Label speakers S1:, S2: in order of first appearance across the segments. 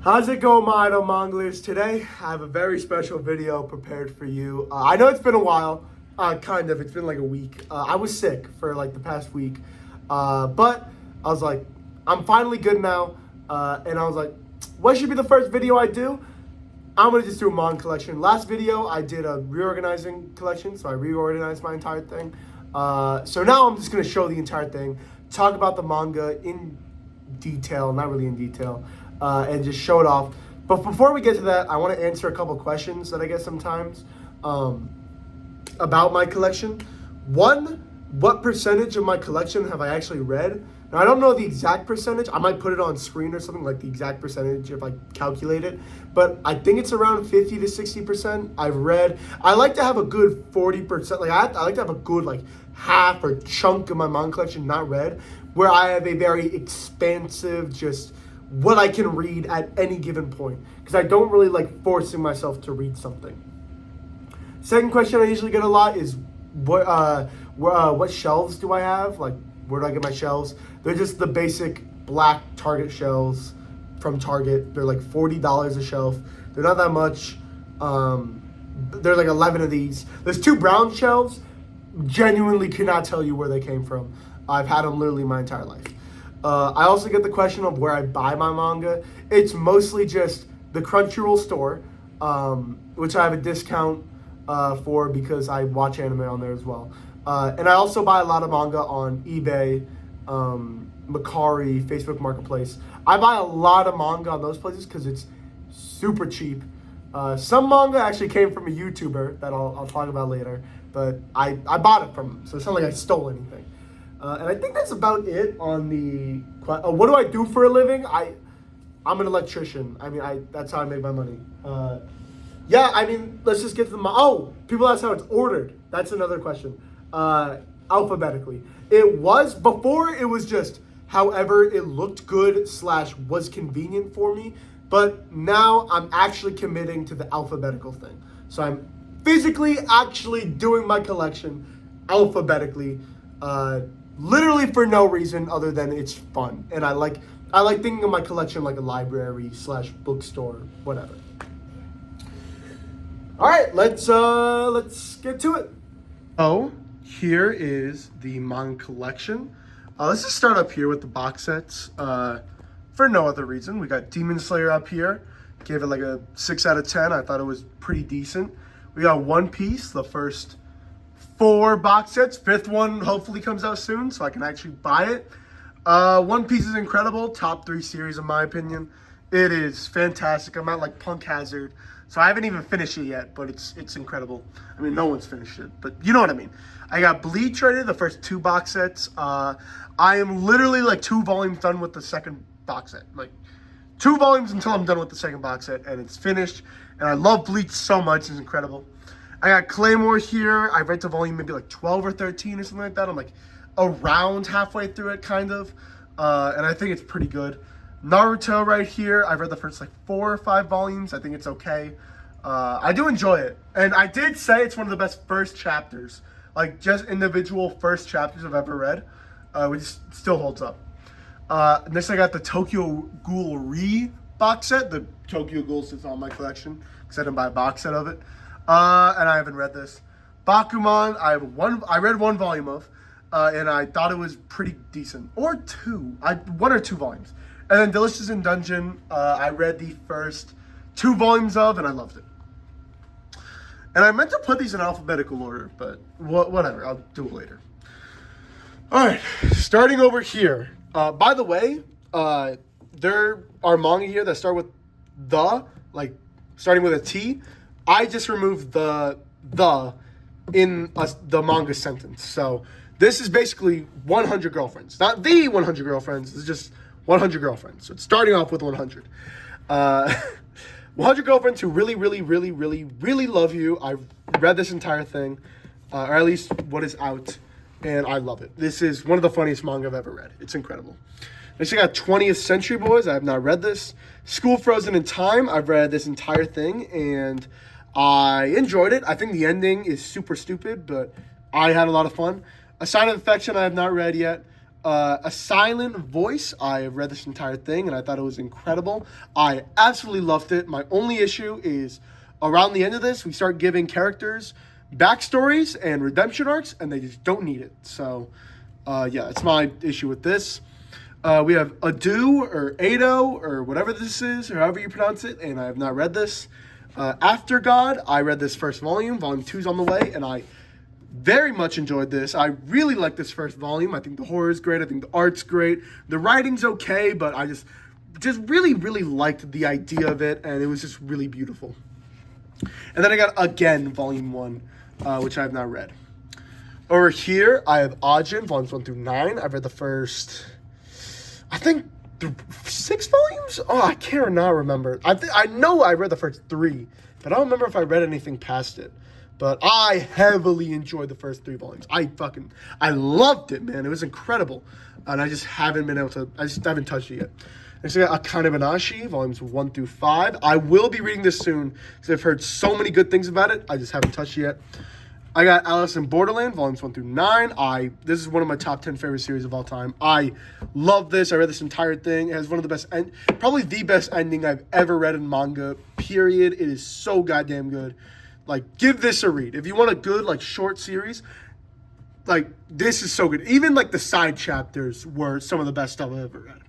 S1: How's it going, my idol monglers? Today, I have a very special video prepared for you. I know it's been a while, kind of. It's been like a week. I was sick for like the past week, but I was like, I'm finally good now, and I was like, what should be the first video I do? I'm gonna just do a manga collection. Last video, I did a reorganizing collection, so I reorganized my entire thing. So now I'm just gonna show the entire thing, talk about the manga in detail, not really in detail, and just show it off. But before we get to that, I want to answer a couple questions that I get sometimes about my collection. One, what percentage of my collection have I actually read? Now, I don't know the exact percentage. I might put it on screen or something, like the exact percentage if I calculate it. But I think it's around 50 to 60% I've read. I like to have a good 40%. Like I like to have a good like half or chunk of my manga collection not read, where I have a very expansive, just what I can read at any given point. Because I don't really like forcing myself to read something. Second question I usually get a lot is, what shelves do I have? Like, where do I get my shelves? They're just the basic black Target shelves from Target. They're like $40 a shelf. They're not that much. There's like 11 of these. There's 2 brown shelves. Genuinely cannot tell you where they came from. I've had them literally my entire life. I also get the question of where I buy my manga. It's mostly just the Crunchyroll store, which I have a discount for because I watch anime on there as well. And I also buy a lot of manga on eBay, Mercari, Facebook Marketplace. I buy a lot of manga on those places because it's super cheap. Some manga actually came from a YouTuber that I'll talk about later, but I bought it from him, so it's not like I stole anything. And I think that's about it on the... what do I do for a living? I'm an electrician. I mean, that's how I make my money. Yeah, I mean, let's just get to the... people ask how it's ordered. That's another question. Alphabetically. Before it was just however it looked good / was convenient for me. But now I'm actually committing to the alphabetical thing. So I'm physically actually doing my collection alphabetically. Literally for no reason other than it's fun. And I like thinking of my collection like a library / bookstore, whatever. All right, let's get to it. Oh, here is the manga collection. Let's just start up here with the box sets. For no other reason, we got Demon Slayer up here. Gave it like a 6 out of 10. I thought it was pretty decent. We got One Piece, the first 4 box sets. 5th one hopefully comes out soon so I can actually buy it. One Piece is incredible. Top 3 series in my opinion. It is fantastic. I'm at like Punk Hazard, so I haven't even finished it yet, but it's incredible. I mean, no one's finished it, but you know what I mean. I got Bleach right here, the first 2 box sets. I am literally like 2 volumes done with the second box set. Like 2 volumes until I'm done with the second box set, and it's finished. And I love Bleach so much. It's incredible. I got Claymore here. I read to volume maybe like 12 or 13 or something like that. I'm like around halfway through it, kind of. And I think it's pretty good. Naruto right here. I've read the first like 4 or 5 volumes. I think it's okay. I do enjoy it. And I did say it's one of the best first chapters. Like just individual first chapters I've ever read. Which still holds up. Next I got the Tokyo Ghoul box set. The Tokyo Ghouls is on my collection because I didn't buy a box set of it. And I haven't read this. Bakuman, I read 1 volume of, and I thought it was pretty decent. Or 2. 1 or 2 volumes. And then Delicious in Dungeon, I read the first 2 volumes of, and I loved it. And I meant to put these in alphabetical order, but whatever, I'll do it later. Alright, starting over here. By the way, there are manga here that start with like starting with a T. I just removed the in the manga sentence. So this is basically 100 girlfriends. Not the 100 girlfriends. It's just 100 girlfriends. So it's starting off with 100. 100 girlfriends who really, really, really, really, really love you. I read this entire thing, or at least what is out, and I love it. This is one of the funniest manga I've ever read. It's incredible. Next, I got 20th Century Boys. I have not read this. School Frozen in Time. I've read this entire thing, and I enjoyed it. I think the ending is super stupid, but I had a lot of fun. A Sign of Affection I have not read yet. A Silent Voice. I have read this entire thing, and I thought it was incredible. I absolutely loved it. My only issue is around the end of this, we start giving characters backstories and redemption arcs, and they just don't need it. So, yeah, that's my issue with this. We have Ado or Ado or whatever this is, or however you pronounce it, and I have not read this. After God, I read this first volume. Volume 2 is on the way, and I very much enjoyed this. I really like this first volume. I think the horror is great. I think the art's great. The writing's okay, but I just really, really liked the idea of it, and it was just really beautiful. And then I got Again, Volume 1, which I have not read. Over here, I have Ajin, Volumes 1 through 9. I've read the first, I think, 6 volumes? Oh, I cannot remember. I know I read the first 3, but I don't remember if I read anything past it. But I heavily enjoyed the first 3 volumes. I loved it, man. It was incredible. And I just haven't touched it yet. Next, I got Akane Banashi, volumes 1 through 5. I will be reading this soon because I've heard so many good things about it. I just haven't touched it yet. I got Alice in Borderland, volumes 1 through 9. This is one of my top 10 favorite series of all time. I love this. I read this entire thing. It has one of the best, probably the best ending I've ever read in manga, period. It is so goddamn good. Like, give this a read. If you want a good, like, short series, like, this is so good. Even, like, the side chapters were some of the best stuff I've ever read.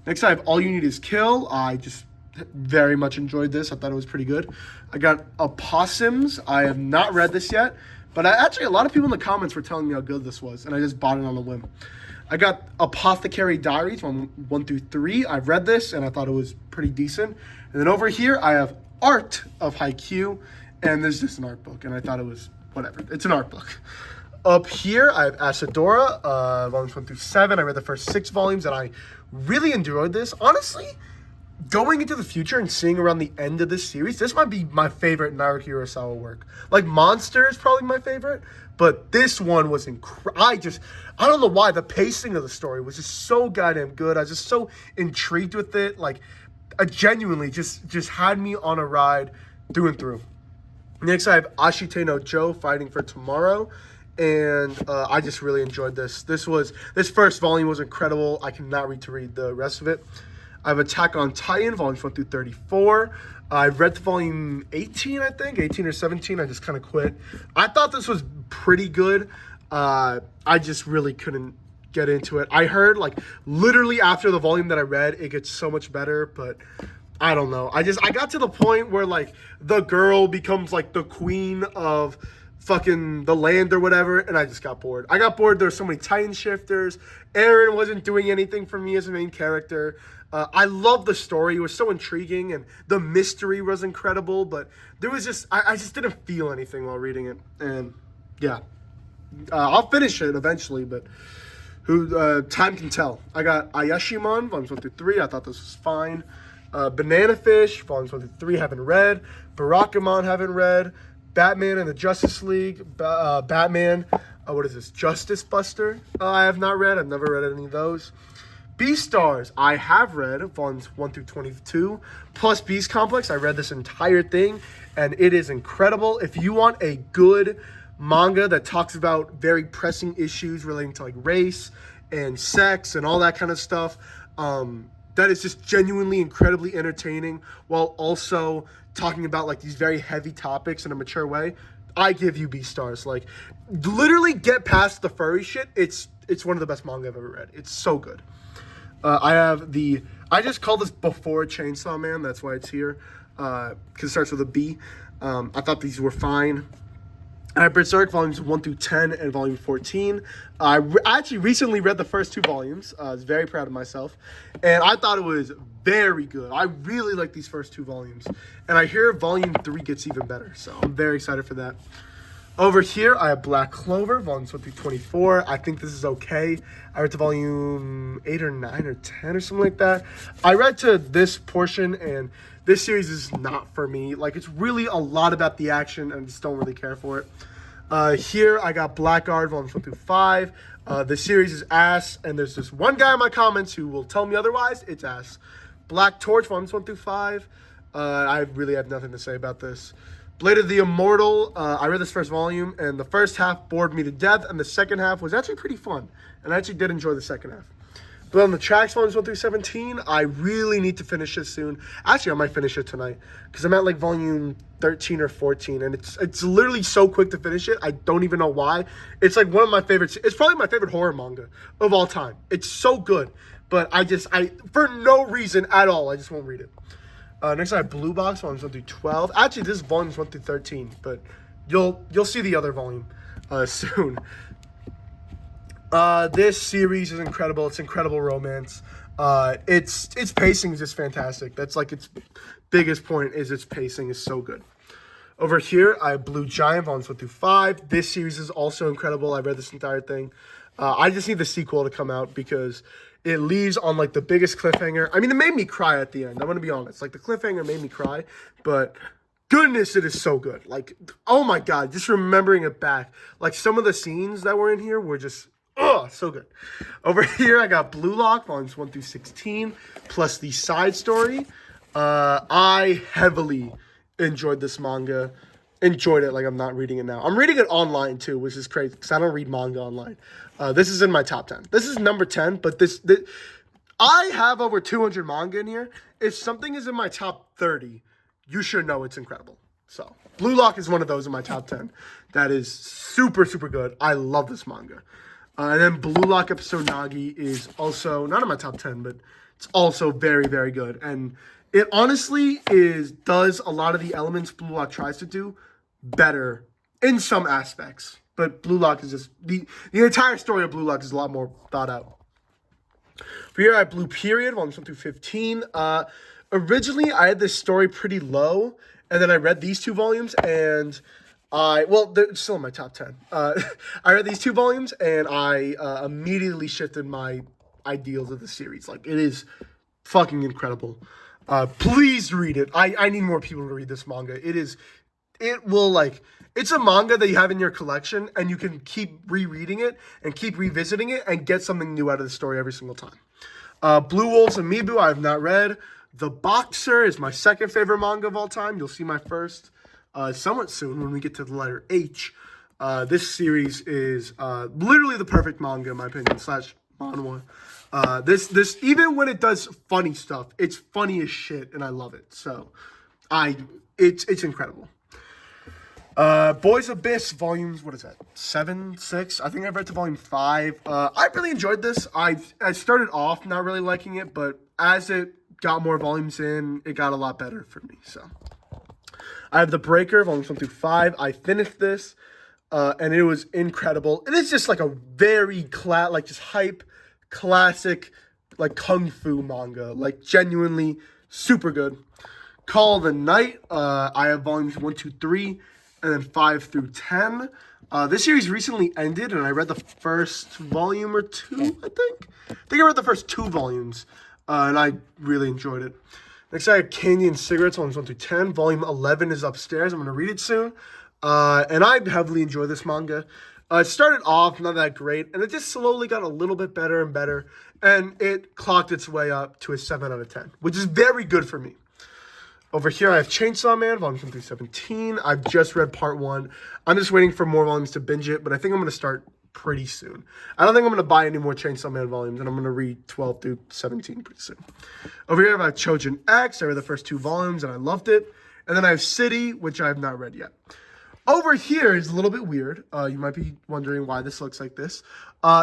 S1: Next, I have All You Need Is Kill. I just very much enjoyed this. I thought it was pretty good. I got Opossums. I have not read this yet, but actually, a lot of people in the comments were telling me how good this was, and I just bought it on a whim. I got Apothecary Diaries, 1 through 3. I've read this, and I thought it was pretty decent. And then over here, I have Art of Haikyuu. And this is just an art book, and I thought it was whatever. It's an art book. Up here, I have Asadora, volumes 1 through 7. I read the first 6 volumes, and I really enjoyed this. Honestly, going into the future and seeing around the end of this series, this might be my favorite Naruto Urasawa work. Like, Monster is probably my favorite, but this one was incredible. I don't know why, the pacing of the story was just so goddamn good. I was just so intrigued with it. Like, I genuinely just had me on a ride through and through. Next, I have Ashite no Joe, Fighting for Tomorrow, and I just really enjoyed this. This first volume was incredible. I cannot wait to read the rest of it. I have Attack on Titan, volumes 1 through 34. I've read volume 18, I think, 18 or 17. I just kind of quit. I thought this was pretty good. I just really couldn't get into it. I heard, like, literally after the volume that I read, it gets so much better, but I don't know. I got to the point where, like, the girl becomes, like, the queen of fucking the land or whatever, and I just got bored. I got bored. There were so many Titan shifters. Eren wasn't doing anything for me as a main character. I love the story. It was so intriguing, and the mystery was incredible, but there was just, I just didn't feel anything while reading it, and yeah. I'll finish it eventually, but time can tell. I got Ayashimon, volumes 1 through 3. I thought this was fine. Banana Fish, volumes 1 through 3, haven't read. Barakamon, haven't read. Batman and the Justice League. Batman, what is this? Justice Buster, I have not read. I've never read any of those. Beastars, I have read, volumes 1 through 22. Plus Beast Complex, I read this entire thing, and it is incredible. If you want a good manga that talks about very pressing issues relating to, like, race and sex and all that kind of stuff, that is just genuinely incredibly entertaining while also talking about, like, these very heavy topics in a mature way, I give you Beastars. Like, literally get past the furry shit. It's one of the best manga I've ever read. It's so good. I just call this Before Chainsaw Man. That's why it's here. Because it starts with a B. I thought these were fine. I have Berserk, volumes 1 through 10 and volume 14. I actually recently read the first 2 volumes. I was very proud of myself. And I thought it was very good. I really like these first 2 volumes. And I hear volume 3 gets even better. So I'm very excited for that. Over here, I have Black Clover, volumes 1 through 24. I think this is okay. I read to volume 8 or 9 or 10 or something like that. I read to this portion, and this series is not for me. Like, it's really a lot about the action, and I just don't really care for it. Here, I got Blackguard, volumes 1 through 5. The series is ass, and there's this one guy in my comments who will tell me otherwise. It's ass. Black Torch, volumes 1 through 5. I really have nothing to say about this. Blade of the Immortal, I read this first volume, and the first half bored me to death, and the second half was actually pretty fun. And I actually did enjoy the second half. But on the tracks, volumes 1 through 17, I really need to finish this soon. Actually, I might finish it tonight, because I'm at like volume 13 or 14, and it's literally so quick to finish it. I don't even know why. It's like one of my favorites. It's probably my favorite horror manga of all time. It's so good, but I for no reason at all, I just won't read it. Next I have Blue Box, volumes 1 through 12. Actually, this is volumes 1 through 13, but you'll see the other volume soon. This series is incredible. It's incredible romance. Its pacing is just fantastic. That's like its biggest point, is its pacing is so good. Over here, I have Blue Giant, volumes 1 through 5. This series is also incredible. I read this entire thing. I just need the sequel to come out because it leaves on like the biggest cliffhanger. I mean, it made me cry at the end. I'm gonna be honest. Like the cliffhanger made me cry, but goodness, it is so good. Like, oh my god, just remembering it back. Like some of the scenes that were in here were just so good. Over here, I got Blue Lock, volumes 1 through 16, plus the side story. I heavily enjoyed this manga. Enjoyed it like I'm not reading it now. I'm reading it online too, which is crazy because I don't read manga online. This is in my top 10. This is number 10, but this I have over 200 manga in here. If something is in my top 30, you should know it's incredible. So Blue Lock is one of those in my top 10. That is super, super good. I love this manga. And then Blue Lock episode Nagi is also not in my top 10, but it's also very, very good. And it honestly does a lot of the elements Blue Lock tries to do better in some aspects. But Blue Lock is just, the entire story of Blue Lock is a lot more thought out. For here I have Blue Period, volumes 1 through 15. Originally, I had this story pretty low, and then I read these two volumes, and they're still in my top 10. I read these two volumes, and I immediately shifted my ideals of the series. Like, it is fucking incredible. Please read it. I need more people to read this manga. It's a manga that you have in your collection, and you can keep rereading it and keep revisiting it and get something new out of the story every single time. Blue Wolves Amiibo, I have not read. The Boxer is my second favorite manga of all time. You'll see my first somewhat soon when we get to the letter H. This series is literally the perfect manga, in my opinion, / manhwa. This even when it does funny stuff, it's funny as shit, and I love it. So, it's incredible. Boys Abyss volumes, what is that? 7, 6? I think I've read to volume 5. I really enjoyed this. I started off not really liking it, but as it got more volumes in, it got a lot better for me. So, I have The Breaker, volumes 1 through 5. I finished this, and it was incredible. It is just like a very just hype, classic, like kung fu manga. Like genuinely super good. Call of the Night. I have volumes 1, 2, 3, and then 5 through 10. This series recently ended, and I read the first volume or 2, I think. I think I read the first 2 volumes, and I really enjoyed it. Next, I have Candy and Cigarettes, volumes 1 through 10. Volume 11 is upstairs. I'm going to read it soon. And I heavily enjoy this manga. It started off not that great, and it just slowly got a little bit better and better, and it clocked its way up to a 7 out of 10, which is very good for me. Over here, I have Chainsaw Man, volumes 1 through 17. I've just read part 1. I'm just waiting for more volumes to binge it, but I think I'm going to start pretty soon. I don't think I'm going to buy any more Chainsaw Man volumes, and I'm going to read 12 through 17 pretty soon. Over here, I have Chojin X. I read the first 2 volumes, and I loved it. And then I have City, which I have not read yet. Over here is a little bit weird. You might be wondering why this looks like this.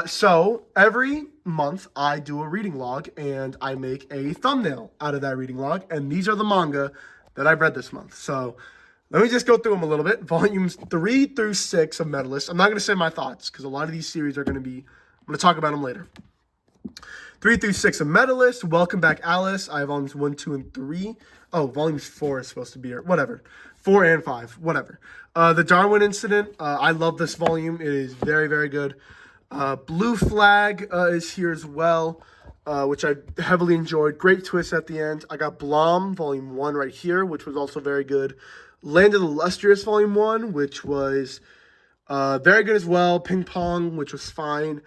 S1: So every month I do a reading log and I make a thumbnail out of that reading log. And these are the manga that I've read this month. So let me just go through them a little bit. Volumes 3 through 6 of Medalist. I'm not going to say my thoughts because a lot of these series are going to be, I'm going to talk about them later. 3 through 6 of Medalist. Welcome Back, Alice. I have volumes 1, 2, and 3. Oh, volumes 4 is supposed to be, or whatever. 4 and 5, whatever. The Darwin Incident. I love this volume. It is very, very good. Blue Flag is here as well, which I heavily enjoyed. Great twist at the end. I got Blom, volume 1 right here, which was also very good. Land of the Lustrous, volume 1, which was very good as well. Ping Pong, which was fine.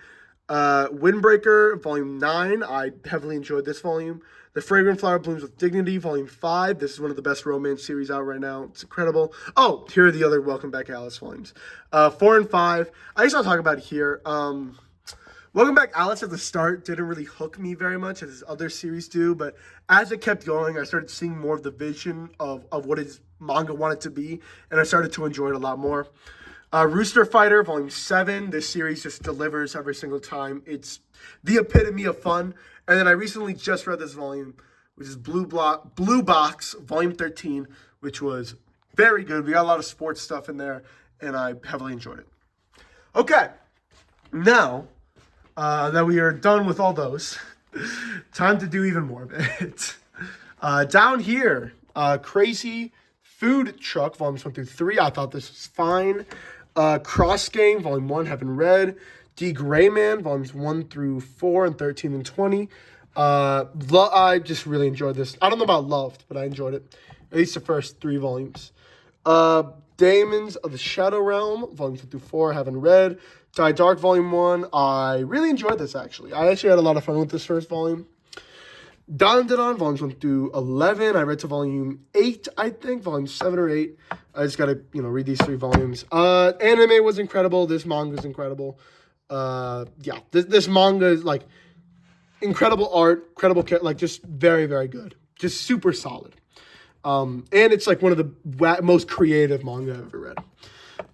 S1: Windbreaker, Volume 9. I heavily enjoyed this volume. The Fragrant Flower Blooms with Dignity, Volume 5. This is one of the best romance series out right now. It's incredible. Oh, here are the other Welcome Back Alice volumes. 4 and 5. I just want to talk about it here. Welcome Back Alice at the start didn't really hook me very much as his other series do, but as it kept going, I started seeing more of the vision of what his manga wanted to be, and I started to enjoy it a lot more. Rooster Fighter, Volume 7. This series just delivers every single time. It's the epitome of fun. And then I recently just read this volume, which is Blue Box, Volume 13, which was very good. We got a lot of sports stuff in there, and I heavily enjoyed it. Okay, now that we are done with all those, time to do even more of it. Down here, Crazy Food Truck, Volumes 1 through 3. I thought this was fine. Cross Game, Volume 1, haven't read. D. Gray Man, Volumes 1 through 4 and 13 and 20. I just really enjoyed this. I don't know about loved, but I enjoyed it. At least the first 3 volumes. Daemons of the Shadow Realm, Volumes 1 through 4, haven't read. Die Dark, Volume 1. I really enjoyed this, actually. I actually had a lot of fun with this first volume. Don, Volumes 1 through 11. I read to Volume 8, I think. Volume 7 or 8. I just got to, read these 3 volumes. Anime was incredible. This manga is incredible. Yeah, this manga is, incredible art, incredible, just very, very good. Just super solid. And it's, one of the most creative manga I've ever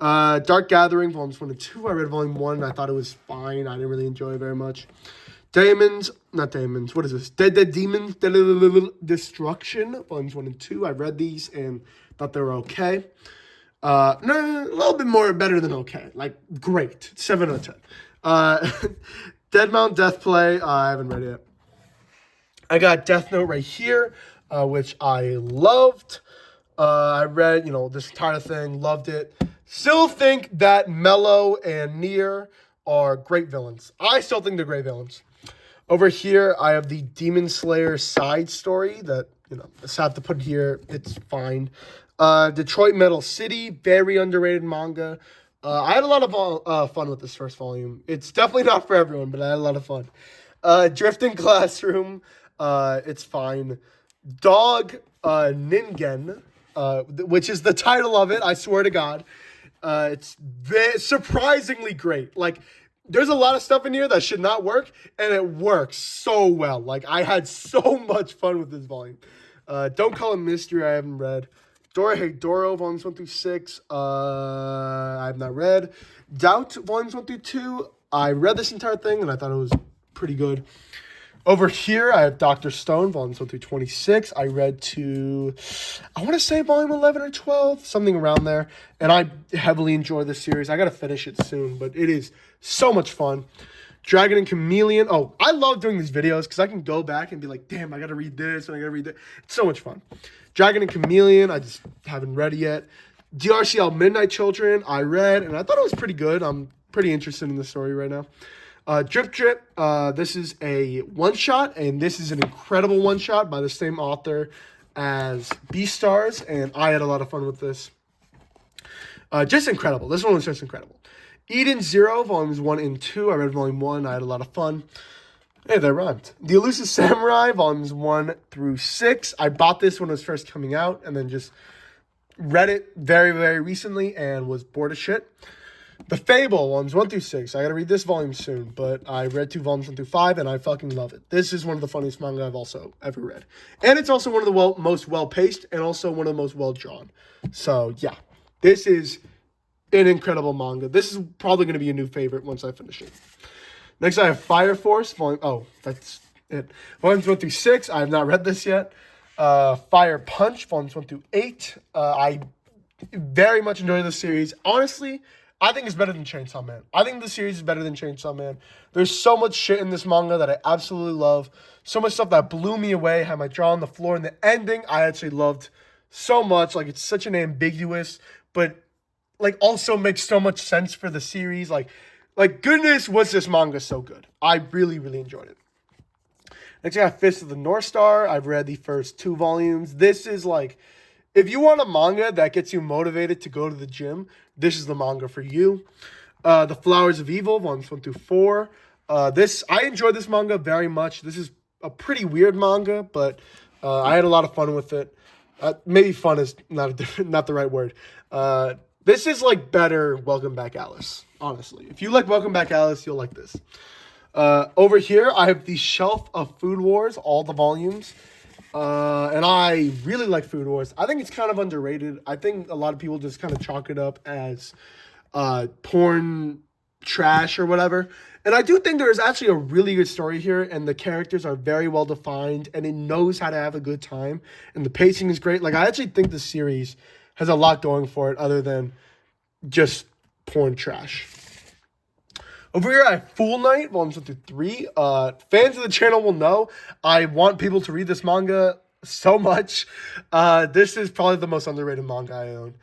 S1: read. Dark Gathering, Volumes 1 and 2. I read Volume 1, and I thought it was fine. I didn't really enjoy it very much. Not Daemons, what is this? Dead Demons, Destruction, Volumes 1 and 2. I read these and thought they were okay. No, a little bit more better than okay. Great. 7 out of 10. Dead Mount Death Play, I haven't read it yet. I got Death Note right here, which I loved. I read, this entire thing, loved it. Still think that Mello and Nier are great villains. I still think they're great villains. Over here, I have the Demon Slayer side story that, I just have to put here. It's fine. Detroit Metal City, very underrated manga. I had a lot of fun with this first volume. It's definitely not for everyone, but I had a lot of fun. Drifting Classroom, it's fine. Dog Ningen, which is the title of it, I swear to God. It's surprisingly great. There's a lot of stuff in here that should not work, and it works so well. I had so much fun with this volume. Don't Call It Mystery, I haven't read. Dora Hey Doro, Volumes 1 through 6, I have not read. Doubt, Volumes 1 through 2, I read this entire thing, and I thought it was pretty good. Over here, I have Dr. Stone, Volumes 1 through 26. I read to, I want to say Volume 11 or 12, something around there. And I heavily enjoy this series. I got to finish it soon, but it is so much fun. Dragon and Chameleon. Oh, I love doing these videos because I can go back and be like, damn, I got to read this and I got to read that. It's so much fun. Dragon and Chameleon, I just haven't read it yet. DRCL Midnight Children, I read, and I thought it was pretty good. I'm pretty interested in the story right now. Drip Drip, this is a one-shot, and this is an incredible one-shot by the same author as Beastars, and I had a lot of fun with this. Just incredible. This one was just incredible. Eden Zero, Volumes 1 and 2. I read Volume 1. I had a lot of fun. Hey, that rhymed. The Elusive Samurai, Volumes 1 through 6. I bought this when it was first coming out, and then just read it very, very recently, and was bored as shit. The Fable, Volumes 1 through 6. I gotta read this volume soon, but I read 2 Volumes 1 through 5, and I fucking love it. This is one of the funniest manga I've also ever read. And it's also one of the most well-paced, and also one of the most well-drawn. So, yeah. This is an incredible manga. This is probably going to be a new favorite once I finish it. Next, I have Fire Force, that's it. Volumes 1 through 6. I have not read this yet. Fire Punch, Volumes 1 through 8. I very much enjoy this series. Honestly, I think it's better than Chainsaw Man. I think the series is better than Chainsaw Man. There's so much shit in this manga that I absolutely love. So much stuff that blew me away, had my jaw on the floor. And the ending, I actually loved so much. It's such an ambiguous, but, also makes so much sense for the series. Goodness, was this manga so good. I really, really enjoyed it. Next, I got Fist of the North Star. I've read the first 2 volumes. This is, if you want a manga that gets you motivated to go to the gym, this is the manga for you. The Flowers of Evil, Volumes 1 through 4. I enjoyed this manga very much. This is a pretty weird manga, but I had a lot of fun with it. Maybe fun is not the right word. This is like better Welcome Back Alice, honestly. If you like Welcome Back Alice, you'll like this. Over here, I have the Shelf of Food Wars, all the volumes. And I really like Food Wars. I think it's kind of underrated. I think a lot of people just kind of chalk it up as porn trash or whatever. And I do think there is actually a really good story here, and the characters are very well defined, and it knows how to have a good time, and the pacing is great. Like, I actually think the series has a lot going for it other than just porn trash. Over here, I have Fool Night, volumes 1 through 3. Fans of the channel will know I want people to read this manga so much. This is probably the most underrated manga I own.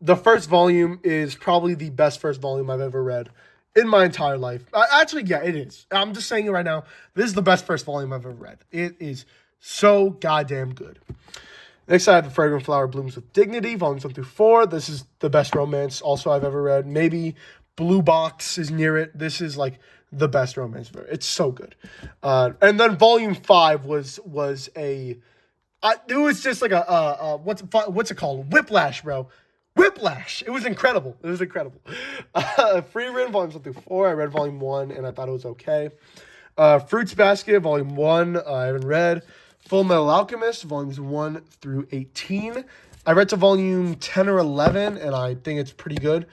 S1: The first volume is probably the best first volume I've ever read in my entire life. Actually, yeah, it is. I'm just saying it right now. This is the best first volume I've ever read. It is so goddamn good. Next, I have The Fragrant Flower Blooms with Dignity, volumes 1 through 4. This is the best romance also I've ever read. Maybe Blue Box is near it. This is like the best romance ever. It's so good. And then volume 5 was it was just like what's it called? Whiplash, bro. Whiplash. It was incredible. It was incredible. Free Run, volumes 1 through 4. I read volume 1 and I thought it was okay. Fruits Basket, volume 1. I haven't read. Full Metal Alchemist, volumes 1 through 18. I read to volume 10 or 11 and I think it's pretty good.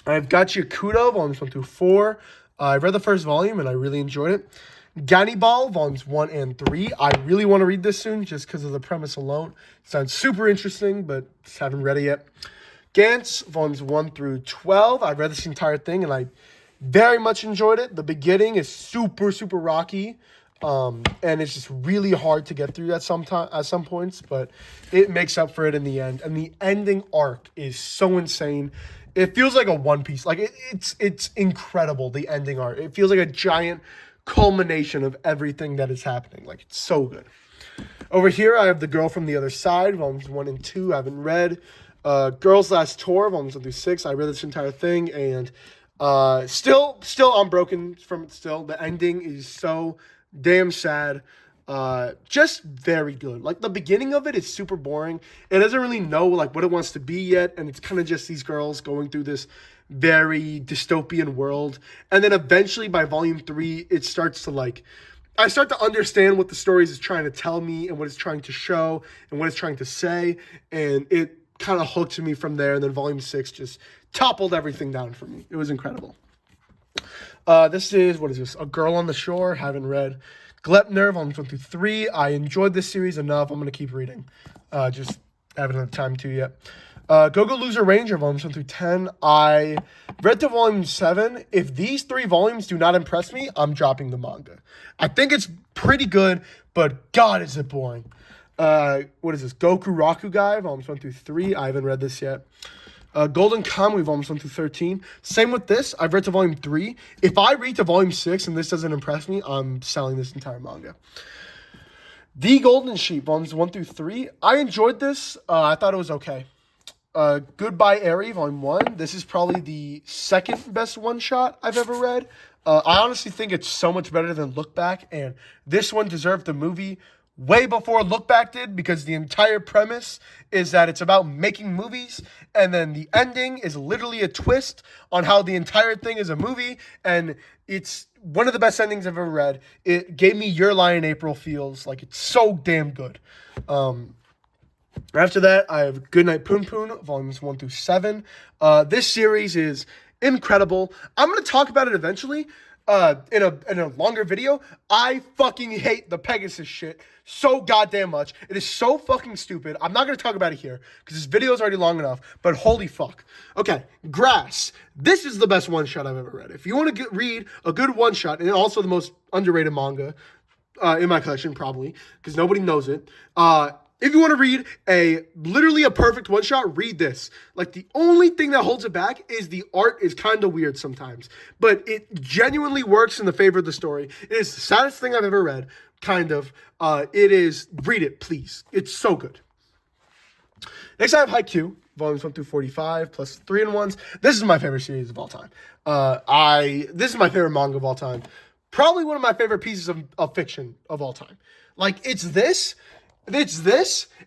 S1: I've got Yakuto, volumes 1 through 4. I read the first volume, and I really enjoyed it. Gannibal, volumes 1 and 3. I really want to read this soon, just because of the premise alone. It sounds super interesting, but just haven't read it yet. Gantz, volumes 1 through 12. I read this entire thing, and I very much enjoyed it. The beginning is super, super rocky, and it's just really hard to get through at some points, but it makes up for it in the end. And the ending arc is so insane. It feels like a One Piece. Like, it's incredible, the ending art. It feels like a giant culmination of everything that is happening. Like, it's so good. Over here, I have The Girl from the Other Side, volumes 1 and 2. I haven't read. Girls Last Tour, volumes 1 through 6. I read this entire thing, and still, I'm broken from it still. The ending is so damn sad. Just very good. Like, the beginning of it is super boring. It doesn't really know like what it wants to be yet, and it's kind of just these girls going through this very dystopian world. And then eventually by volume 3, it starts to like, I start to understand what the story is trying to tell me and what it's trying to show and what it's trying to say, and it kind of hooked me from there. And then volume 6 just toppled everything down for me. It was incredible. This is, what is this? A Girl on the Shore. Haven't read. Glepner, volumes 1 through 3. I enjoyed this series enough. I'm going to keep reading. Just haven't had time to yet. Go-Go Loser Ranger, volumes 1 through 10. I read to volume 7. If these 3 volumes do not impress me, I'm dropping the manga. I think it's pretty good, but God, is it boring. What is this? Goku Raku Guy, volumes 1 through 3. I haven't read this yet. Golden Kamuy, volumes 1 through 13. Same with this. I've read to volume 3. If I read to volume 6 and this doesn't impress me, I'm selling this entire manga. The Golden Sheep, volumes 1 through 3. I enjoyed this. I thought it was okay. Goodbye Eri, volume 1. This is probably the second best one-shot I've ever read. I honestly think it's so much better than Look Back, and this one deserved the movie way before Look Back did, because the entire premise is that it's about making movies, and then the ending is literally a twist on how the entire thing is a movie, and it's one of the best endings I've ever read. It gave me Your Lie in April feels. Like, it's so damn good. After that, I have Goodnight Poon Poon, volumes 1 through 7. This series is incredible. I'm going to talk about it eventually in a longer video. I fucking hate the Pegasus shit so goddamn much. It is so fucking stupid. I'm not going to talk about it here because this video is already long enough, but holy fuck. Okay, Grass. This is the best one-shot I've ever read. If you want to read a good one-shot, and also the most underrated manga in my collection, probably, because nobody knows it, if you want to read literally a perfect one-shot, read this. Like, the only thing that holds it back is the art is kind of weird sometimes. But it genuinely works in the favor of the story. It is the saddest thing I've ever read, kind of. Read it, please. It's so good. Next, I have Haikyuu. volumes 1 through 45, plus 3-in-1s. This is my favorite series of all time. This is my favorite manga of all time. Probably one of my favorite pieces of fiction of all time. Like, it's this,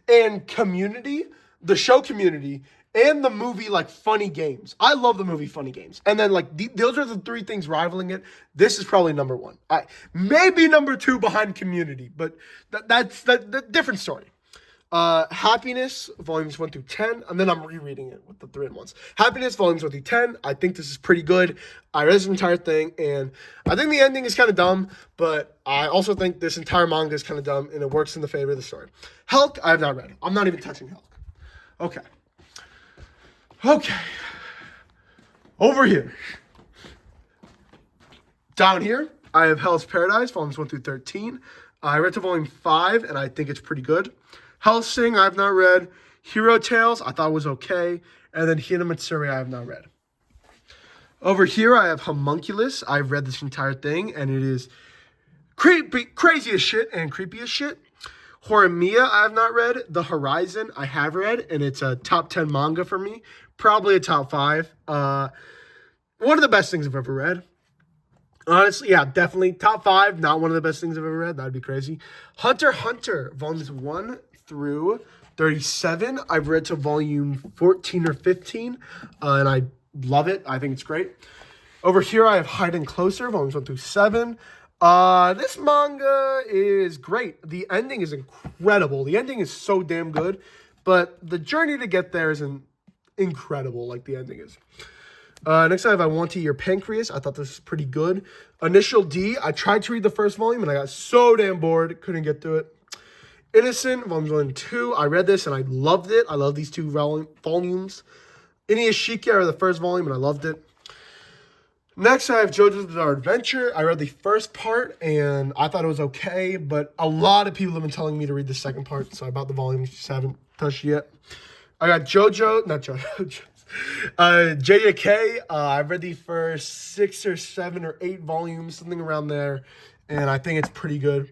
S1: and Community, the show Community, and the movie, like, Funny Games. I love the movie Funny Games. And then, like, those are the three things rivaling it. This is probably number one. Maybe number two behind Community, but that's different story. Happiness, volumes 1 through 10, and then I'm rereading it with the 3-in-1s. Happiness, volumes 1 through 10, I think this is pretty good. I read this entire thing, and I think the ending is kind of dumb, but I also think this entire manga is kind of dumb, and it works in the favor of the story. Hulk, I have not read. I'm not even touching Hulk. Okay. Over here. Down here, I have Hell's Paradise, volumes 1 through 13. I read to volume 5, and I think it's pretty good. Hellsing, I have not read. Hero Tales, I thought was okay. And then Hinamatsuri, I have not read. Over here, I have Homunculus. I've read this entire thing, and it is crazy as shit and creepy as shit. Horimiya, I have not read. The Horizon, I have read, and it's a top 10 manga for me. Probably a top 5. One of the best things I've ever read. Honestly, yeah, definitely. Top 5, not one of the best things I've ever read. That'd be crazy. Hunter x Hunter, volumes 1 through 37. I've read to volume 14 or 15, and I love it. I think it's great. Over here, I have Hidden Closer, volumes 1 through 7. This manga is great. The ending is incredible. The ending is so damn good, but the journey to get there isn't incredible like the ending is. Next I have I Want to Eat Your Pancreas. I thought this was pretty good. Initial D, I tried to read the first volume and I got so damn bored, couldn't get through it. Innocent, volumes 1 and 2. I read this and I loved it. I love these 2 volumes. Inuyashiki, I read the first volume and I loved it. Next, I have JoJo's Bizarre Adventure. I read the first part, and I thought it was okay, but a lot of people have been telling me to read the second part, so I bought the volumes, just haven't touched it yet. I got JJK. I've read the first 6 or 7 or 8 volumes, something around there, and I think it's pretty good.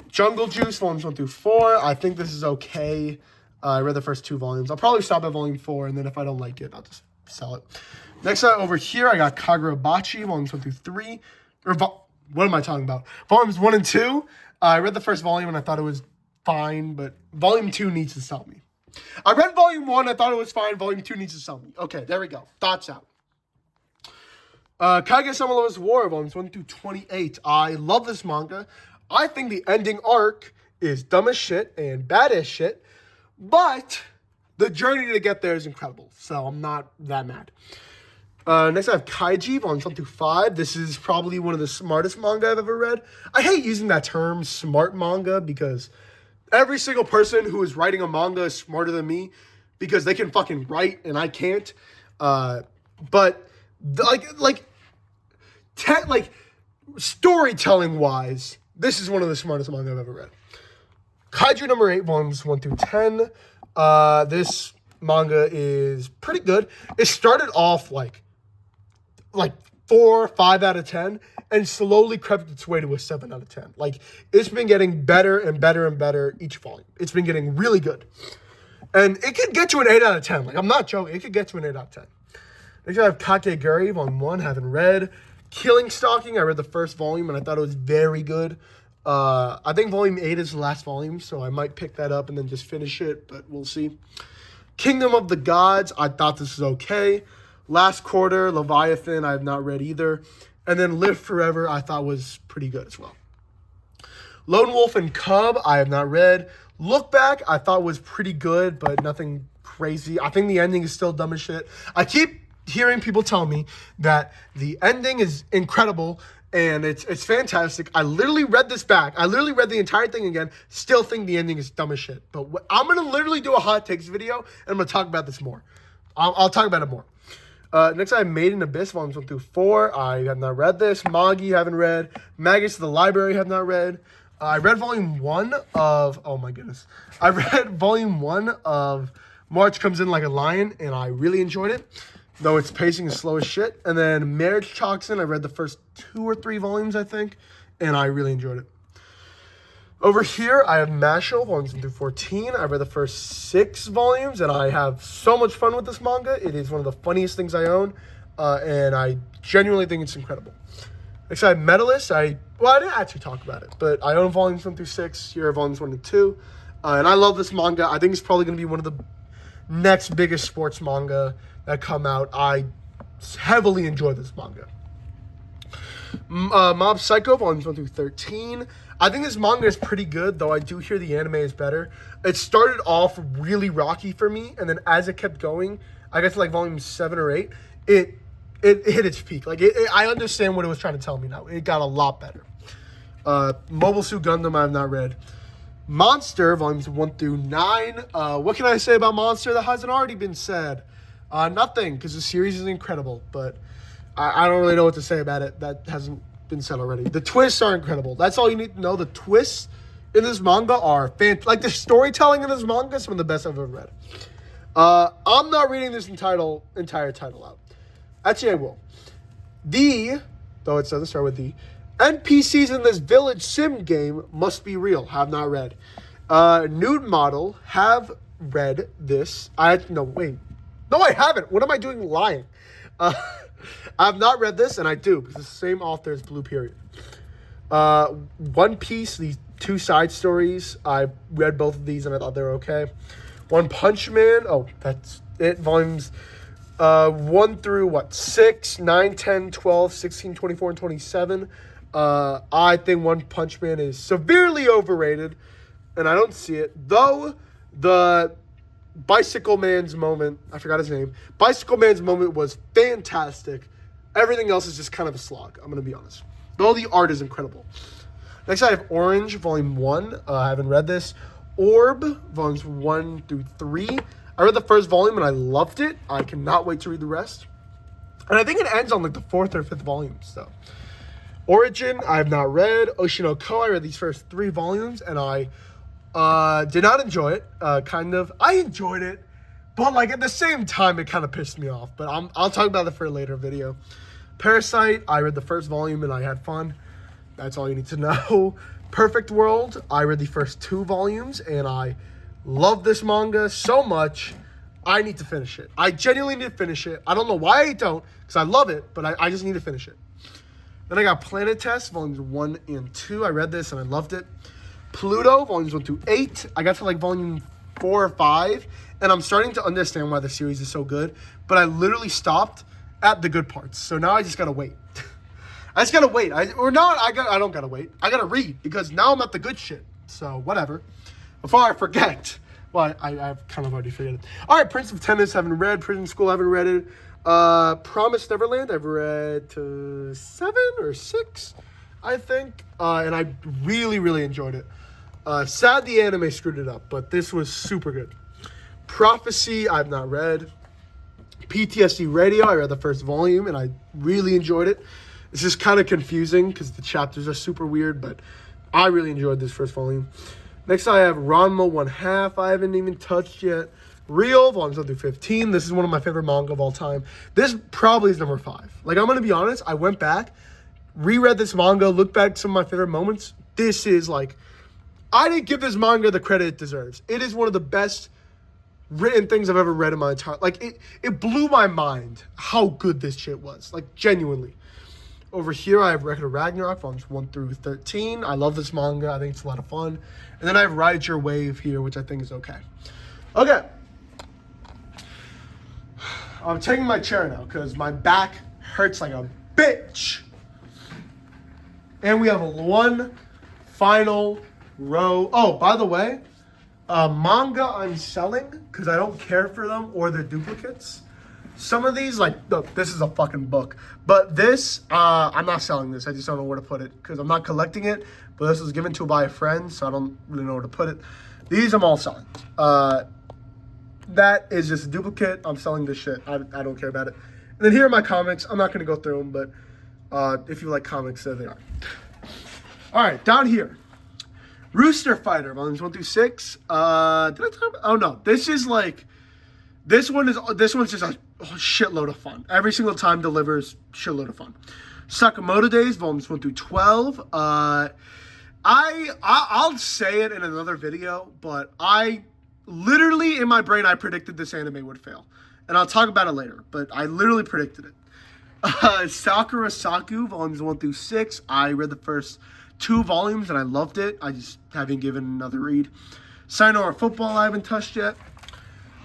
S1: Jungle Juice, volumes 1 through 4. I think this is okay. I read the first 2 volumes. I'll probably stop at volume 4, and then if I don't like it, I'll just sell it. Next over here, I got Kagurabachi, volumes 1 through 3. What am I talking about? Volumes 1 and 2. I read the first volume and I thought it was fine, but volume 2 needs to sell me. I read volume 1, I thought it was fine. Volume 2 needs to sell me. Okay, there we go. Thoughts out. Kaguya-sama Love's War, volumes 1 through 28. I love this manga. I think the ending arc is dumb as shit and bad as shit, but the journey to get there is incredible, so I'm not that mad. Next, I have Kaiji, volumes 1 through 5. This is probably one of the smartest manga I've ever read. I hate using that term, smart manga, because every single person who is writing a manga is smarter than me because they can fucking write and I can't. But storytelling wise, this is one of the smartest manga I've ever read. Kaiju number 8, volumes 1 through 10. This manga is pretty good. It started off like 4 or 5 out of 10 and slowly crept its way to a 7 out of 10. Like, it's been getting better and better and better each volume. It's been getting really good. And it could get to an 8 out of 10. Like, I'm not joking. It could get to an 8 out of 10. Next I have Kakegurui, volume 1, haven't read. Killing Stalking, I read the first volume and I thought it was very good. I think volume 8 is the last volume, so I might pick that up and then just finish it, but we'll see. Kingdom of the Gods, I thought this was okay. Last Quarter, Leviathan, I have not read either. And then Live Forever, I thought was pretty good as well. Lone Wolf and Cub, I have not read. Look Back, I thought was pretty good, but nothing crazy. I think the ending is still dumb as shit. I keep hearing people tell me that the ending is incredible and it's fantastic. I literally read this back. I literally read the entire thing again. Still think the ending is dumb as shit. But I'm going to literally do a hot takes video and I'm going to talk about this more. I'll talk about it more. Next, I have Made in Abyss, volumes 1 through 4. I have not read this. Magi, haven't read. Maggots of the Library, have not read. I read volume 1 of... Oh, my goodness. I read volume 1 of March Comes In Like a Lion, and I really enjoyed it, though its pacing is slow as shit. And then Marriage Toxin, I read the first 2 or 3 volumes, I think, and I really enjoyed it. Over here, I have Mashle, volumes 1 through 14. I read the first 6 volumes, and I have so much fun with this manga. It is one of the funniest things I own, and I genuinely think it's incredible. Next, I have Medalist. I didn't actually talk about it, but I own volumes 1 through 6. Here are volumes 1 and 2. And I love this manga. I think it's probably going to be one of the next biggest sports manga that come out. I heavily enjoy this manga. Mob Psycho, volumes 1 through 13. I think this manga is pretty good, though I do hear the anime is better. It started off really rocky for me, and then as it kept going, I guess like volume 7 or 8, it hit its peak. Like, I understand what it was trying to tell me now. It got a lot better. Mobile Suit Gundam, I have not read. Monster, volumes 1 through 9. What can I say about Monster that hasn't already been said? Nothing, because the series is incredible, but I don't really know what to say about it that hasn't been said already. The twists are incredible. That's all you need to know. The twists in this manga are like the storytelling in this manga is some of the best I've ever read. I'm not reading this entire title out. Actually, I will. Though it doesn't start with the, NPCs in this village sim game must be real. Have not read. Nude Model, have read this. No, I haven't. What am I doing lying? I've not read this, and I do, because it's the same author as Blue Period. One Piece, these 2 side stories. I read both of these, and I thought they were okay. One Punch Man, that's it. Volumes 1 through, 6, 9, 10, 12, 16, 24, and 27. I think One Punch Man is severely overrated, and I don't see it. Though, the Bicycle Man's moment, I forgot his name. Bicycle Man's moment was fantastic. Everything else is just kind of a slog, I'm going to be honest. Though the art is incredible. Next, I have Orange, volume 1. I haven't read this. Orb, volumes 1 through 3. I read the first volume and I loved it. I cannot wait to read the rest. And I think it ends on like the 4th or 5th volume, so. Origin, I have not read. Oshinoko, I read these first 3 volumes and I did not enjoy it. I enjoyed it, but like at the same time, it kind of pissed me off. But I'll talk about it for a later video. Parasite, I read the first volume and I had fun. That's all you need to know. Perfect World, I read the first 2 volumes and I love this manga so much. I need to finish it. I genuinely need to finish it. I don't know why I don't, because I love it, but I just need to finish it. Then I got Planet Test, volumes 1 and 2. I read this and I loved it. Pluto, volumes 1 through 8. I got to like volume 4 or 5, and I'm starting to understand why the series is so good, but I literally stopped at the good parts. So now I just gotta wait. I just gotta wait. I don't gotta wait. I gotta read, because now I'm at the good shit. So whatever. Before I forget. Well, I've kind of already forget it. All right, Prince of Tennis, haven't read. Prison School, haven't read it. Promised Neverland, I've read to 7 or 6, I think. And I really, really enjoyed it. Sad the anime screwed it up, but this was super good. Prophecy, I've not read. PTSD Radio, I read the first volume, and I really enjoyed it. It's just kind of confusing, because the chapters are super weird, but I really enjoyed this first volume. Next, I have Ranma 1/2, I haven't even touched yet. Real, volumes 1 through 15. This is one of my favorite manga of all time. This probably is number 5. Like, I'm going to be honest, I went back, reread this manga, looked back at some of my favorite moments. This is like, I didn't give this manga the credit it deserves. It is one of the best written things I've ever read in my entire, like, it blew my mind how good this shit was, like, genuinely. Over here, I have Record of Ragnarok, volumes 1 through 13. I love this manga. I think it's a lot of fun. And then I have Ride Your Wave here, which I think is okay. Okay. I'm taking my chair now because my back hurts like a bitch. And we have one final row. Oh, by the way, manga I'm selling because I don't care for them or their duplicates. Some of these, like, look, this is a fucking book. But this, I'm not selling this. I just don't know where to put it because I'm not collecting it. But this was given to by a friend, so I don't really know where to put it. These I'm all selling. That is just a duplicate. I'm selling this shit. I don't care about it. And then here are my comics. I'm not going to go through them, but if you like comics, there they are. All right, down here. Rooster Fighter, volumes 1 through 6. Did I talk about? Oh, no. This is like... This one's just a shitload of fun. Every single time delivers shitload of fun. Sakamoto Days, volumes 1 through 12. I I'll say it in another video, but I literally in my brain I predicted this anime would fail, and I'll talk about it later. But I literally predicted it. Sakura Saku volumes 1 through 6. I read the first 2 volumes and I loved it. I just haven't given another read. Sayonara Football I haven't touched yet.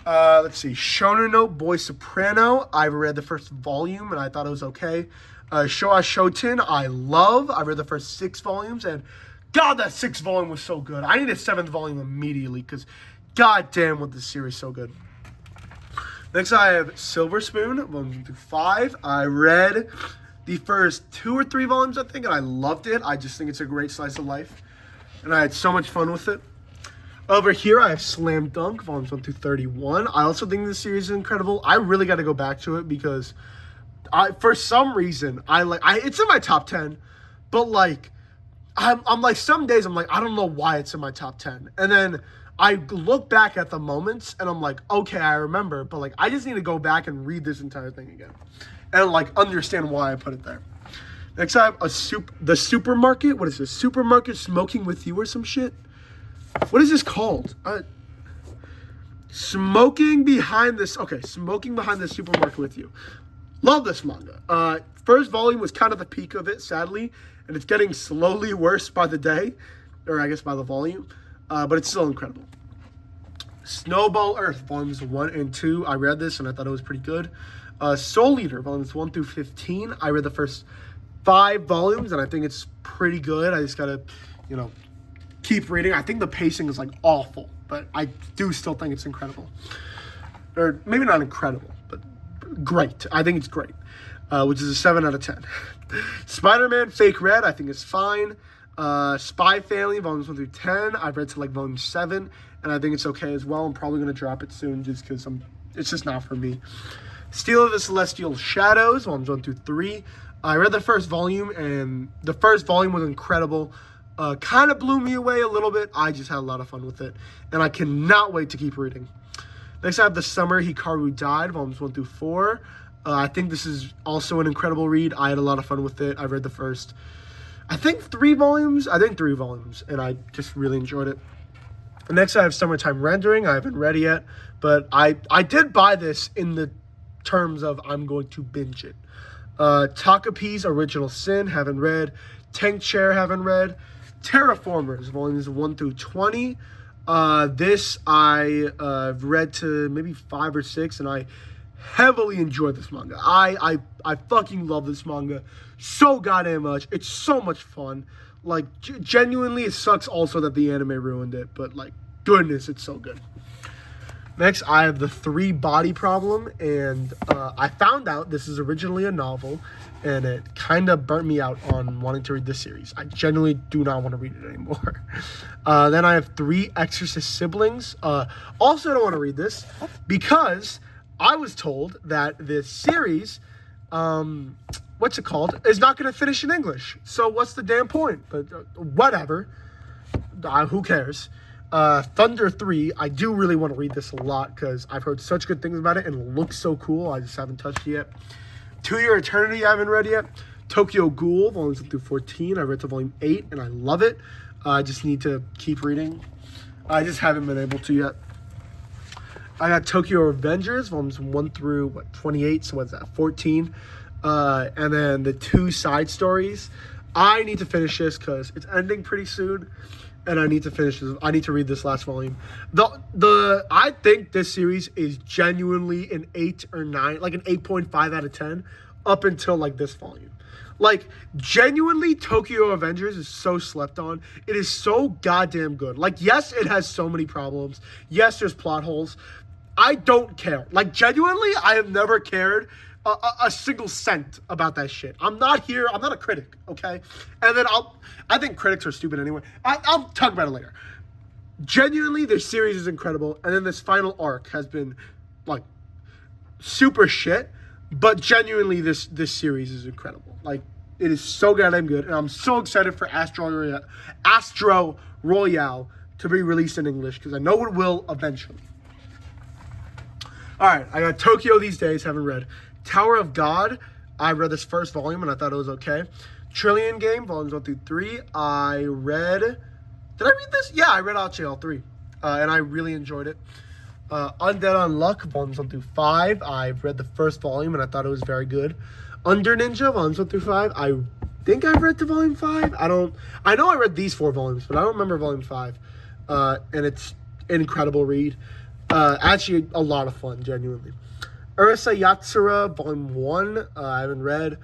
S1: Let's see. Shonen Note Boy Soprano. I read the first volume and I thought it was okay. Showa Shoten I love. I read the first 6 volumes and God, that 6th volume was so good. I need a 7th volume immediately because god damn was this series so good. Next, I have Silver Spoon, volumes 1 through 5. I read the first 2 or 3 volumes, I think, and I loved it. I just think it's a great slice of life, and I had so much fun with it. Over here, I have Slam Dunk, volumes 1 through 31. I also think this series is incredible. I really got to go back to it because, for some reason, it's in my top 10, but like, I'm like, some days I'm like, I don't know why it's in my top 10, and then I look back at the moments and I'm like, okay, I remember, but like I just need to go back and read this entire thing again and like understand why I put it there. Next I have the Supermarket. What is this? Supermarket Smoking with You or some shit? What is this called? Smoking Behind the Supermarket with You. Love this manga. First volume was kind of the peak of it, sadly, and it's getting slowly worse by the day, or I guess by the volume. But it's still incredible. Snowball Earth, volumes 1 and 2. I read this and I thought it was pretty good. Soul Eater, volumes 1 through 15. I read the first 5 volumes and I think it's pretty good. I just gotta, keep reading. I think the pacing is like awful, but I do still think it's incredible. Or maybe not incredible, but great. I think it's great, which is a 7 out of 10. Spider-Man Fake Red, I think is fine. Spy Family, volumes 1 through 10. I've read to like volume 7, and I think it's okay as well. I'm probably going to drop it soon just because it's just not for me. Steel of the Celestial Shadows, volumes 1 through 3. I read the first volume, and the first volume was incredible. Kind of blew me away a little bit. I just had a lot of fun with it, and I cannot wait to keep reading. Next, I have The Summer Hikaru Died, volumes 1 through 4. I think this is also an incredible read. I had a lot of fun with it. I read the first, I think 3 volumes, and I just really enjoyed it. Next, I have Summertime Rendering. I haven't read it yet, but I did buy this in the terms of I'm going to binge it. Takapi's Original Sin, haven't read. Tank Chair, haven't read. Terraformers, volumes 1 through 20. This I read to maybe 5 or 6, and I heavily enjoyed this manga. I fucking love this manga so goddamn much. It's so much fun. Like, genuinely, it sucks also that the anime ruined it, but like, goodness, it's so good. Next, I have The 3 Body Problem, and I found out this is originally a novel, and it kind of burnt me out on wanting to read this series. I genuinely do not want to read it anymore. Then I have 3 Exorcist Siblings. Also don't want to read this because I was told that this series, is not going to finish in English. So what's the damn point? But whatever. Who cares? Thunder 3, I do really want to read this a lot because I've heard such good things about it and it looks so cool. I just haven't touched it yet. To Your Eternity, I haven't read yet. Tokyo Ghoul, volumes 1 through 14. I read to volume 8 and I love it. I just need to keep reading. I just haven't been able to yet. I got Tokyo Revengers, volumes 1 through 28, so what's that, 14. And then the 2 side stories. I need to finish this because it's ending pretty soon. And I need to finish this. I need to read this last volume. I think this series is genuinely an 8 or 9, like an 8.5 out of 10, up until like this volume. Like, genuinely, Tokyo Avengers is so slept on. It is so goddamn good. Like, yes, it has so many problems. Yes, there's plot holes. I don't care. Like, genuinely, I have never cared a single cent about that shit. I'm not a critic, okay? And then I think critics are stupid anyway. I'll talk about it later. Genuinely, this series is incredible. And then this final arc has been, like, super shit. But genuinely, this series is incredible. Like, it is so goddamn good. And I'm so excited for Astro Royale to be released in English. Because I know it will eventually. Alright, I got Tokyo These Days, haven't read. Tower of God, I read this first volume and I thought it was okay. Trillion Game, volumes 1 through 3. I read... Did I read this? Yeah, I read actually all 3. And I really enjoyed it. Undead Unluck, volumes 1 through 5. I've read the first volume and I thought it was very good. Under Ninja, volumes 1 through 5. I think I've read to volume 5. I know I read these 4 volumes, but I don't remember volume 5. And it's an incredible read. Actually, a lot of fun, genuinely. Ursa Yatsura, volume 1. I haven't read.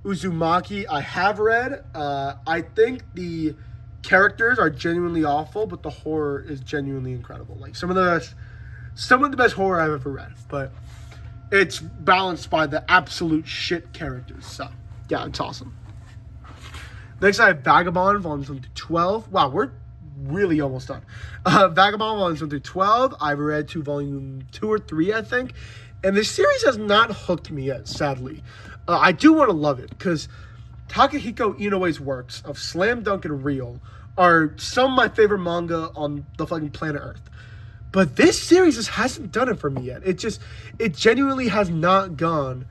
S1: Uzumaki, I have read. I think the characters are genuinely awful, but the horror is genuinely incredible. Like some of the best horror I've ever read, but it's balanced by the absolute shit characters. So yeah, it's awesome. Next I have Vagabond, volumes 1 through 12. Wow, we're really almost done. Vagabond, volumes 1 through 12. I've read to volume 2 or 3, I think. And this series has not hooked me yet, sadly. I do want to love it, because Takahiko Inoue's works of Slam Dunk and Real are some of my favorite manga on the fucking planet Earth. But this series just hasn't done it for me yet. It genuinely has not gone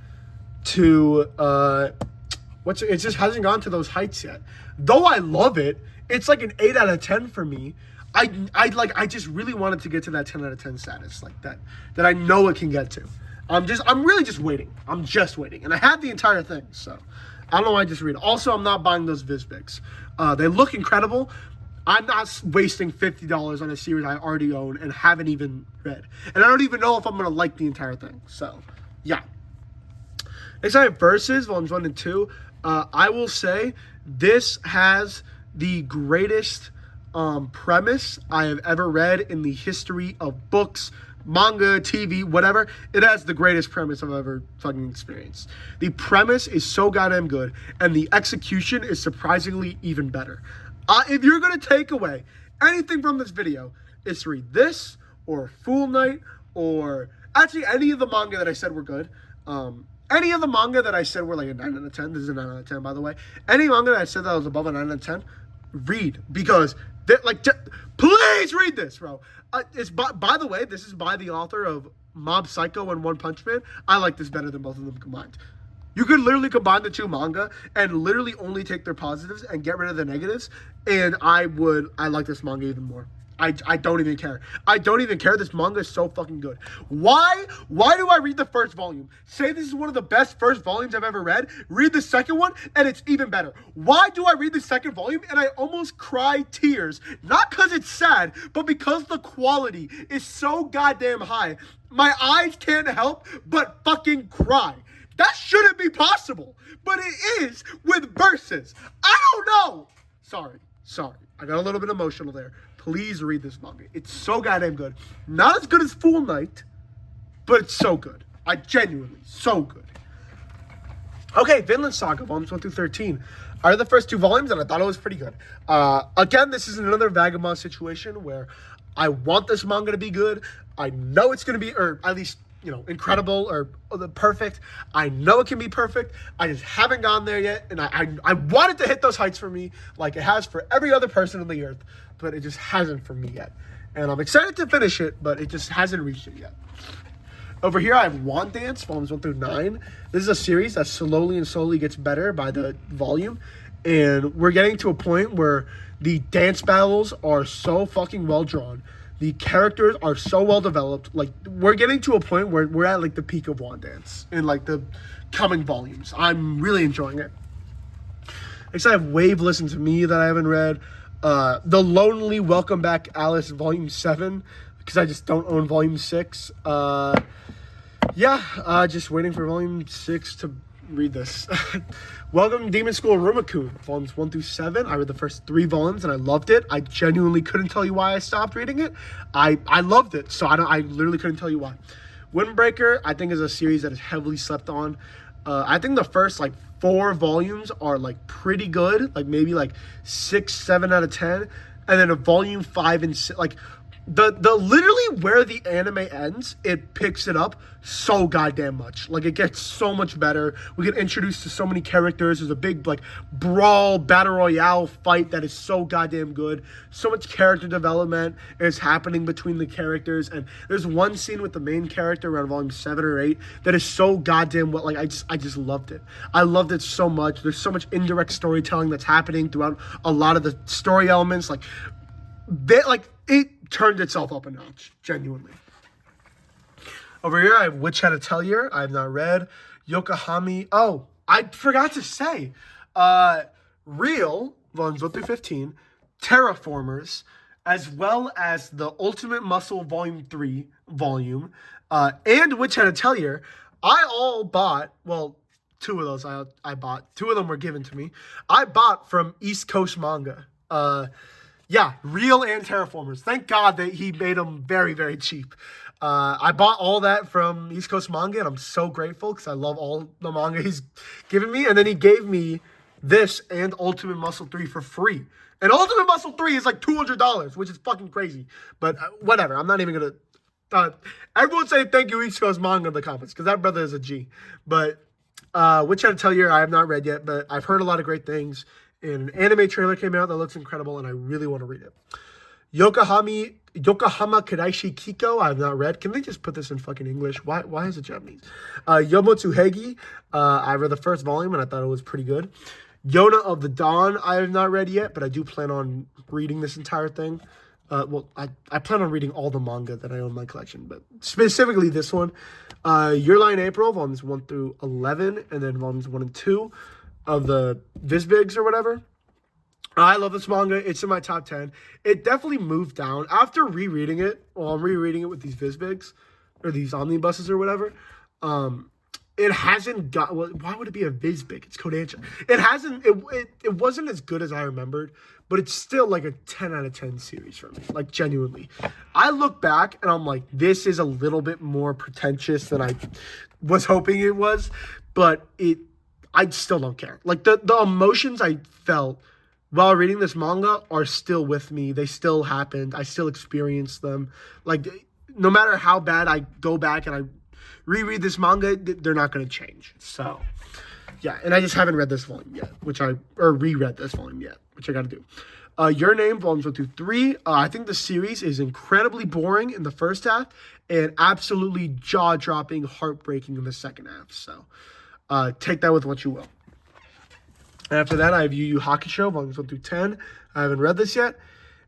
S1: to, it just hasn't gone to those heights yet. Though I love it, it's like an 8 out of 10 for me. I just really wanted to get to that 10 out of 10 status, like that I know it can get to. I'm really just waiting. I'm just waiting. And I have the entire thing, so I don't know why I just read it. Also, I'm not buying those Vizbics. They look incredible. I'm not wasting $50 on a series I already own and haven't even read. And I don't even know if I'm going to like the entire thing. So, yeah. Next I have Versus, volumes 1 and 2. I will say this has the greatest premise I have ever read in the history of books, manga, TV, whatever. It has the greatest premise I've ever fucking experienced. The premise is so goddamn good, and the execution is surprisingly even better. If you're going to take away anything from this video, it's to read this, or Fool Night, or actually any of the manga that I said were good. Any of the manga that I said were like a 9 out of 10. This is a 9 out of 10, by the way. Any manga that I said that was above a 9 out of 10, read. Because, please read this, bro. It's by the way, this is by the author of Mob Psycho and One Punch Man. I like this better than both of them combined. You could literally combine the 2 manga and literally only take their positives and get rid of the negatives, and I like this manga even more. I don't even care. I don't even care. This manga is so fucking good. Why do I read the first volume? Say this is one of the best first volumes I've ever read. Read the second one, and it's even better. Why do I read the second volume, and I almost cry tears? Not because it's sad, but because the quality is so goddamn high. My eyes can't help but fucking cry. That shouldn't be possible, but it is with Versus. I don't know. Sorry. I got a little bit emotional there. Please read this manga. It's so goddamn good. Not as good as Fool Night, but it's so good. So good. Okay, Vinland Saga, volumes 1 through 13. I read the first 2 volumes, and I thought it was pretty good. Again, this is another Vagabond situation where I want this manga to be good. I know it's going to be, or at least, incredible or perfect. I know it can be perfect. I just haven't gone there yet. And I want it to hit those heights for me like it has for every other person on the earth. But it just hasn't for me yet. And I'm excited to finish it, but it just hasn't reached it yet. Over here, I have Wand Dance, volumes 1 through 9. This is a series that slowly gets better by the volume. And we're getting to a point where the dance battles are so fucking well drawn. The characters are so well developed. Like, we're getting to a point where we're at, like, the peak of Wand Dance in, like, the coming volumes. I'm really enjoying it. Next, I have Wave Listen to Me that I haven't read. The Lonely Welcome Back Alice Volume 7, because I just don't own Volume 6. Just waiting for Volume 6 to read this. Welcome to Demon School Rumakun, volumes 1 through 7. I read the first 3 volumes and I loved it. I genuinely couldn't tell you why I stopped reading it. I loved it, so I literally couldn't tell you why. Windbreaker, I think, is a series that is heavily slept on. I think the first 4 volumes are pretty good, maybe 6, 7 out of 10, and then a volume 5 and 6, the literally where the anime ends, it picks it up so goddamn much. Like, it gets so much better. We get introduced to so many characters. There's a big, like, brawl, battle royale fight that is so goddamn good. So much character development is happening between the characters. And there's one scene with the main character around volume 7 or 8 that is so goddamn well. Like, I just loved it. I loved it so much. There's so much indirect storytelling that's happening throughout a lot of the story elements. Like, it turned itself up a notch, genuinely. Over here, I have Witch Had a Tellier. I have not read. Yokohama. Oh, I forgot to say. Real, volumes 1 through 15. Terraformers, as well as the Ultimate Muscle Volume 3 volume. And Witch Had a Tellier. I all bought, well, 2 of those I bought. 2 of them were given to me. I bought from East Coast Manga. Yeah, Real and Terraformers. Thank God that he made them very, very cheap. I bought all that from East Coast Manga, and I'm so grateful because I love all the manga he's given me. And then he gave me this and Ultimate Muscle 3 for free. And Ultimate Muscle 3 is like $200, which is fucking crazy. But whatever, I'm not even going to... everyone say thank you, East Coast Manga, in the comments, because that brother is a G. But Witch Had a Tellier, I have not read yet, but I've heard a lot of great things. And an anime trailer came out that looks incredible, and I really want to read it. Yokohama Kadaishi Kiko, I have not read. Can they just put this in fucking English? Why is it Japanese? Yomotsuhegi, I read the first volume, and I thought it was pretty good. Yona of the Dawn, I have not read yet, but I do plan on reading this entire thing. Well, I plan on reading all the manga that I own in my collection, but specifically this one. Your Lie in April, volumes 1 through 11, and then volumes 1 and 2. Of the Visbigs or whatever. I love this manga. It's in my top 10. It definitely moved down. After rereading it, well, I'm rereading it with these Visbigs, or these omnibuses or whatever, it hasn't got, well, why would it be a Visbig? It's Kodansha. It hasn't, it wasn't as good as I remembered, but it's still like a 10 out of 10 series for me, like genuinely. I look back and I'm like, this is a little bit more pretentious than I was hoping it was, but I still don't care. Like, the emotions I felt while reading this manga are still with me. They still happened. I still experienced them. Like, no matter how bad I go back and I reread this manga, they're not going to change. So, yeah. And I just haven't read this volume yet, reread this volume yet, which I got to do. Your Name, volumes 1 through 3. I think the series is incredibly boring in the first half and absolutely jaw-dropping, heartbreaking in the second half. So, take that with what you will. And after that, I have Yu Yu Hakusho, volumes 1 through 10. I haven't read this yet.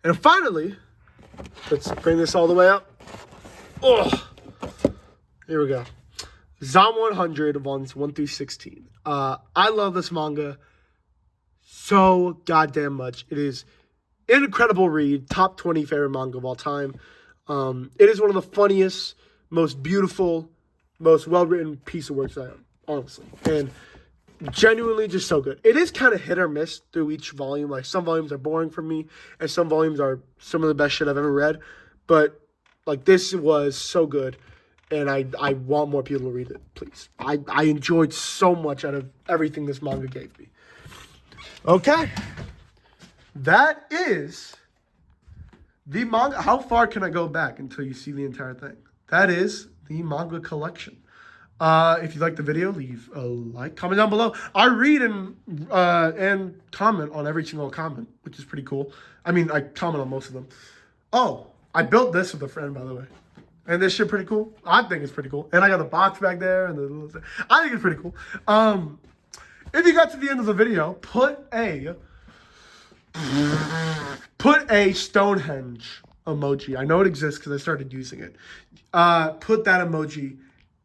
S1: And finally, let's bring this all the way up. Oh, here we go. Zom 100, volumes 1 through 16. I love this manga so goddamn much. It is an incredible read. Top 20 favorite manga of all time. It is one of the funniest, most beautiful, most well-written piece of works I own. Honestly, and genuinely just so good. It is kind of hit or miss through each volume. Like, some volumes are boring for me, and some volumes are some of the best shit I've ever read. But, like, this was so good, and I want more people to read it, please. I enjoyed so much out of everything this manga gave me. Okay. That is the manga. How far can I go back until you see the entire thing? That is the manga collection. If you liked the video, leave a like, comment down below. I read and comment on every single comment, which is pretty cool. I mean, I comment on most of them. Oh, I built this with a friend, by the way. And this shit pretty cool. I think it's pretty cool. And I got a box back there. And I think it's pretty cool. If you got to the end of the video, put a Stonehenge emoji. I know it exists because I started using it. Put that emoji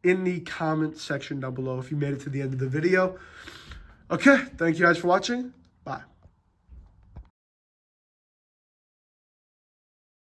S1: in the comment section down below if you made it to the end of the video. Okay, thank you guys for watching. Bye.